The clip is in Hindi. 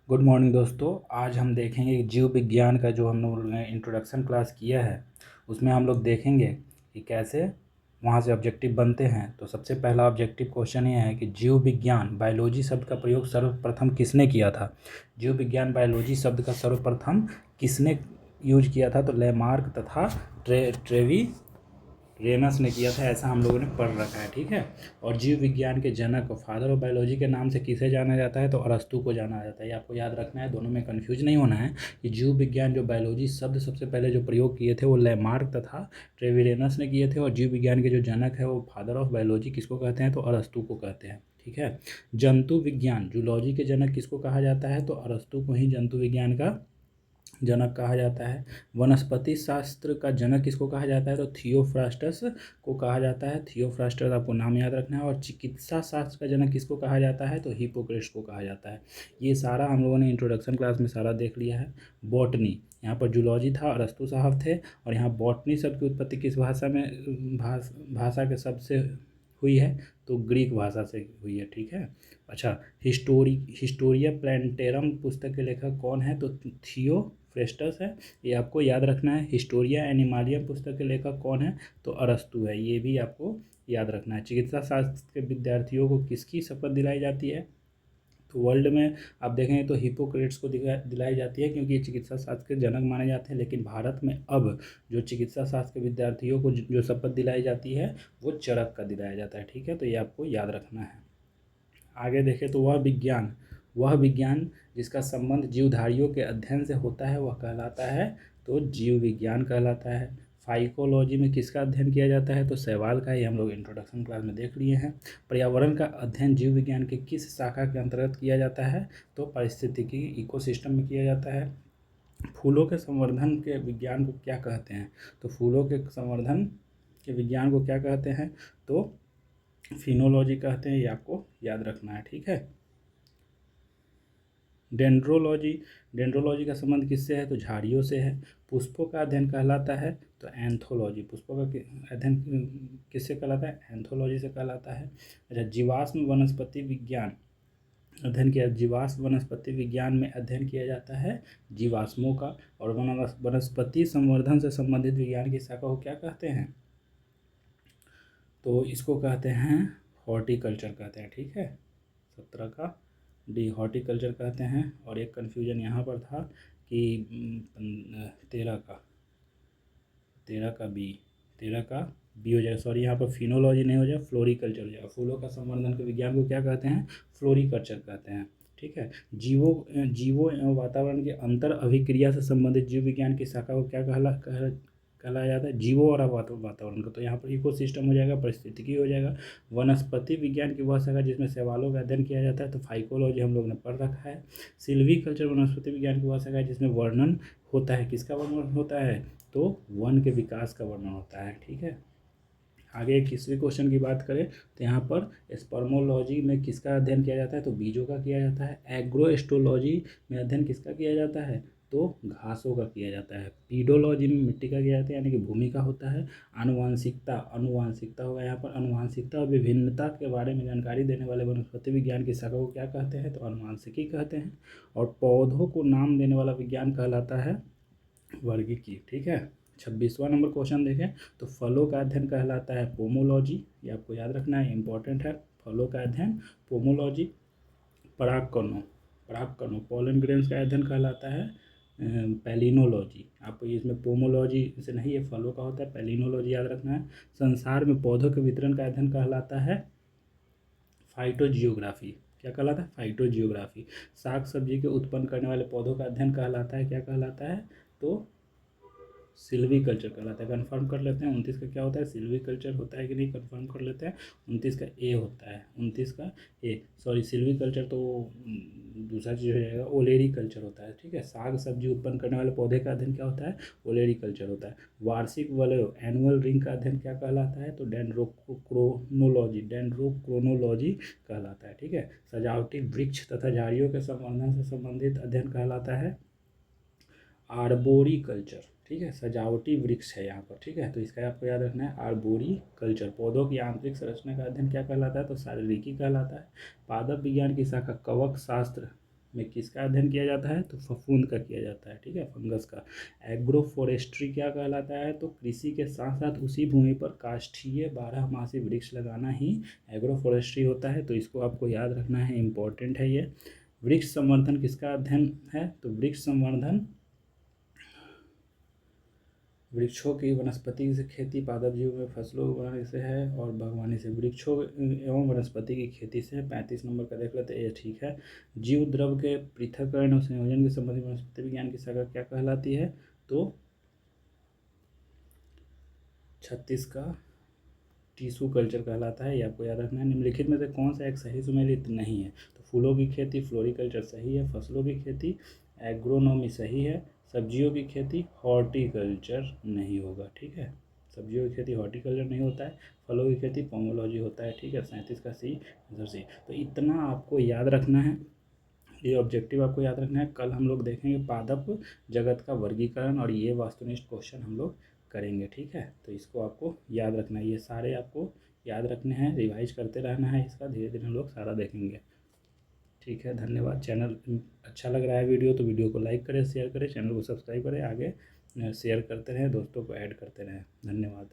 गुड मॉर्निंग दोस्तों। आज हम देखेंगे कि जीव विज्ञान का जो हम लोगों ने इंट्रोडक्शन क्लास किया है उसमें हम लोग देखेंगे कि कैसे वहाँ से ऑब्जेक्टिव बनते हैं। तो सबसे पहला ऑब्जेक्टिव क्वेश्चन ये है कि जीव विज्ञान बायोलॉजी शब्द का प्रयोग सर्वप्रथम किसने किया था। जीव विज्ञान बायोलॉजी शब्द का सर्वप्रथम किसने यूज किया था। तो लेमार्क तथा ट्रेवी रेनस ने किया था, ऐसा हम लोगों ने पढ़ रखा है। ठीक है। और जीव विज्ञान के जनक और फादर ऑफ बायोलॉजी के नाम से किसे जाना जाता है। तो अरस्तु को जाना जाता है। ये आपको याद रखना है, दोनों में कंफ्यूज नहीं होना है कि जीव विज्ञान जो बायोलॉजी शब्द सबसे पहले जो प्रयोग किए थे वो लेमार्क तथा ट्रेविरेनस ने किए थे, और जीव विज्ञान के जो जनक है वो फादर ऑफ बायोलॉजी किसको कहते हैं। तो अरस्तु को कहते हैं। ठीक है। जंतु विज्ञान जूलॉजी के जनक किसको कहा जाता है। तो अरस्तु को ही जंतु विज्ञान का जनक कहा जाता है। वनस्पति शास्त्र का जनक किसको कहा जाता है। तो थियोफ्रास्टस को कहा जाता है। थियोफ्रास्टस आपको नाम याद रखना है। और चिकित्सा शास्त्र का जनक किसको कहा जाता है। तो हिपोक्रेट्स को कहा जाता है। ये सारा हम लोगों ने इंट्रोडक्शन क्लास में सारा देख लिया है। बॉटनी, यहाँ पर जूलॉजी था, अरस्तु साहब थे। और यहाँ बॉटनी शब्द की उत्पत्ति किस भाषा में भाषा के शब्द से हुई है। तो ग्रीक भाषा से हुई है। ठीक है। अच्छा, हिस्टोरिया प्लांटेरम पुस्तक के लेखक कौन है। तो थियोफ्रेस्टस है, ये आपको याद रखना है। हिस्टोरिया एनिमालियम पुस्तक के लेखक कौन है। तो अरस्तु है, ये भी आपको याद रखना है। चिकित्सा शास्त्र के विद्यार्थियों को किसकी शपथ दिलाई जाती है। तो वर्ल्ड में आप देखेंगे तो हिपोक्रेट्स को दिलाई जाती है, क्योंकि ये चिकित्सा शास्त्र के जनक माने जाते हैं। लेकिन भारत में अब जो चिकित्सा शास्त्र के विद्यार्थियों को जो शपथ दिलाई जाती है वो चरक का दिलाया जाता है। ठीक है। तो ये आपको याद रखना है। आगे देखें तो वह विज्ञान जिसका संबंध जीवधारियों के अध्ययन से होता है वह कहलाता है। तो जीव विज्ञान कहलाता है। फाइकोलॉजी में किसका अध्ययन किया जाता है। तो शैवाल का ही हम लोग इंट्रोडक्शन क्लास में देख लिए हैं। पर्यावरण का अध्ययन जीव विज्ञान के किस शाखा के अंतर्गत किया जाता है। तो पारिस्थितिकी इकोसिस्टम में किया जाता है। फूलों के संवर्धन के विज्ञान को क्या कहते हैं। तो फूलों के संवर्धन के विज्ञान को क्या कहते हैं। तो फिनोलॉजी कहते हैं। ये आपको याद रखना है। ठीक है। डेंड्रोलॉजी का संबंध किससे है। तो झाड़ियों से है। पुष्पों का अध्ययन कहलाता है। तो एंथोलॉजी, पुष्पों का अध्ययन किससे कहलाता है। एंथोलॉजी से कहलाता है। अच्छा, जीवाश्म वनस्पति विज्ञान अध्ययन किया, जीवाश्म वनस्पति विज्ञान में अध्ययन किया जाता है जीवाश्मों का। और वनस्पति संवर्धन से संबंधित विज्ञान की शाखा को क्या कहते हैं। तो इसको कहते हैं हॉर्टिकल्चर कहते हैं। ठीक है। 17 का डी हॉर्टिकल्चर कहते हैं। और एक कन्फ्यूजन यहाँ पर था कि 13 का बी हो जाएगा। सॉरी, यहाँ पर फिनोलॉजी नहीं हो जाएगा, फ्लोरिकल्चर हो जाएगा। फूलों का संवर्धन के विज्ञान को क्या कहते हैं। फ्लोरिकल्चर कहते हैं। ठीक है। जीवों एवं वातावरण के अंतर अभिक्रिया से संबंधित जीव विज्ञान की शाखा को क्या कहलाया जाता है। जीवों और वातावरण का। तो यहाँ पर इकोसिस्टम हो जाएगा, पारिस्थितिकी हो जाएगा। वनस्पति विज्ञान की वह शाखा जिसमें शैवालों का अध्ययन किया जाता है। तो फाइकोलॉजी हम लोग ने पढ़ रखा है। सिल्वीकल्चर वनस्पति विज्ञान की वह शाखा है जिसमें वर्णन होता है। किसका वर्णन होता है। तो वन के विकास का वर्णन होता है। ठीक है। आगे 21वें क्वेश्चन की बात करें तो यहाँ पर स्पर्मोलॉजी में किसका अध्ययन किया जाता है। तो बीजों का किया जाता है। एग्रोएस्ट्रोलॉजी में अध्ययन किसका किया जाता है। तो घासों का किया जाता है। पीडोलॉजी में मिट्टी का किया जाता है, यानी कि भूमि का होता है। आनुवांशिकता होगा यहाँ पर। आनुवांशिकता और विभिन्नता के बारे में जानकारी देने वाले वनस्पति विज्ञान की शाखा को क्या कहते हैं। तो आनुवांशिकी कहते हैं। और पौधों को नाम देने वाला विज्ञान कहलाता है वर्गीकी। ठीक है। 26वां नंबर क्वेश्चन देखें तो फलों का अध्ययन कहलाता है पोमोलॉजी। ये आपको याद रखना है, इंपॉर्टेंट है। फलों का अध्ययन पोमोलॉजी। परागकणों पॉलन ग्रेन्स का अध्ययन कहलाता है पैलिनोलॉजी। आपको इसमें पोमोलॉजी से नहीं, ये फलों का होता है। पैलिनोलॉजी याद रखना है। संसार में पौधों के वितरण का अध्ययन कहलाता है फाइटोजियोग्राफी। क्या कहलाता है। फाइटोजियोग्राफी। साग सब्जी के उत्पन्न करने वाले पौधों का अध्ययन कहलाता है, क्या कहलाता है। तो सिल्वीकल्चर कहलाता है। कंफर्म कर लेते हैं 29 का क्या होता है। सिल्वीकल्चर होता है कि नहीं, कंफर्म कर लेते हैं। 29 का ए होता है। 29 का ए, सॉरी, सिल्वीकल्चर तो दूसरा चीज़ हो जाएगा। ओलेरी कल्चर होता है। ठीक है। साग सब्जी उत्पन्न करने वाले पौधे का अध्ययन क्या होता है। ओलेरी कल्चर होता है। वार्षिक वलय एनुअल रिंग का अध्ययन क्या कहलाता है। तो डेंड्रोक्रोनोलॉजी कहलाता है। ठीक है। सजावटी वृक्ष तथा झाड़ियों के संवर्धन से संबंधित अध्ययन कहलाता है आर्बोरी कल्चर। ठीक है। सजावटी वृक्ष है यहाँ पर। ठीक है। तो इसका आपको याद रखना है आर्बोरी कल्चर। पौधों की आंतरिक संरचना का अध्ययन क्या कहलाता है। तो शारीरिकी कहलाता है। पादप विज्ञान की शाखा कवक शास्त्र में किसका अध्ययन किया जाता है, तो फफूंद का किया जाता है, ठीक है, फंगस का। एग्रो फॉरेस्ट्री क्या कहलाता है, तो कृषि के साथ साथ उसी भूमि पर काष्ठीय बारहमासी वृक्ष लगाना ही एग्रो फॉरेस्ट्री होता है। तो इसको आपको याद रखना है, इम्पोर्टेंट है ये। वृक्ष संवर्धन किसका अध्ययन है, तो वृक्ष संवर्धन वृक्षों की वनस्पति से खेती, पादप जीव में फसलों उगाने से है, और बागवानी से। वृक्षों एवं वनस्पति की खेती से 35 नंबर का देख लेते हैं, ये ठीक है। जीव द्रव के पृथक्करण और संयोजन के संबंधित वनस्पति विज्ञान की शाखा क्या कहलाती है, तो 36 का टिश्यू कल्चर कहलाता है, ये आपको याद रखना है। निम्नलिखित में से कौन सा एक सही सुमेलित नहीं है, तो फूलों की खेती फ्लोरिकल्चर सही है, फसलों की खेती एग्रोनॉमी सही है, सब्जियों की खेती हॉर्टिकल्चर नहीं होगा, ठीक है, सब्जियों की खेती हॉर्टिकल्चर नहीं होता है, फलों की खेती पोमोलॉजी होता है, ठीक है, 37 का सी आंसर सी। तो इतना आपको याद रखना है, ये ऑब्जेक्टिव आपको याद रखना है। कल हम लोग देखेंगे पादप जगत का वर्गीकरण, और ये वास्तुनिष्ठ क्वेश्चन हम लोग करेंगे, ठीक है। तो इसको आपको याद रखना है, ये सारे आपको याद रखने हैं, रिवाइज करते रहना है, इसका धीरे धीरे हम लोग सारा देखेंगे, ठीक है। धन्यवाद। चैनल अच्छा लग रहा है वीडियो तो वीडियो को लाइक करें, शेयर करें, चैनल को सब्सक्राइब करें, आगे शेयर करते रहें, दोस्तों को ऐड करते रहें। धन्यवाद।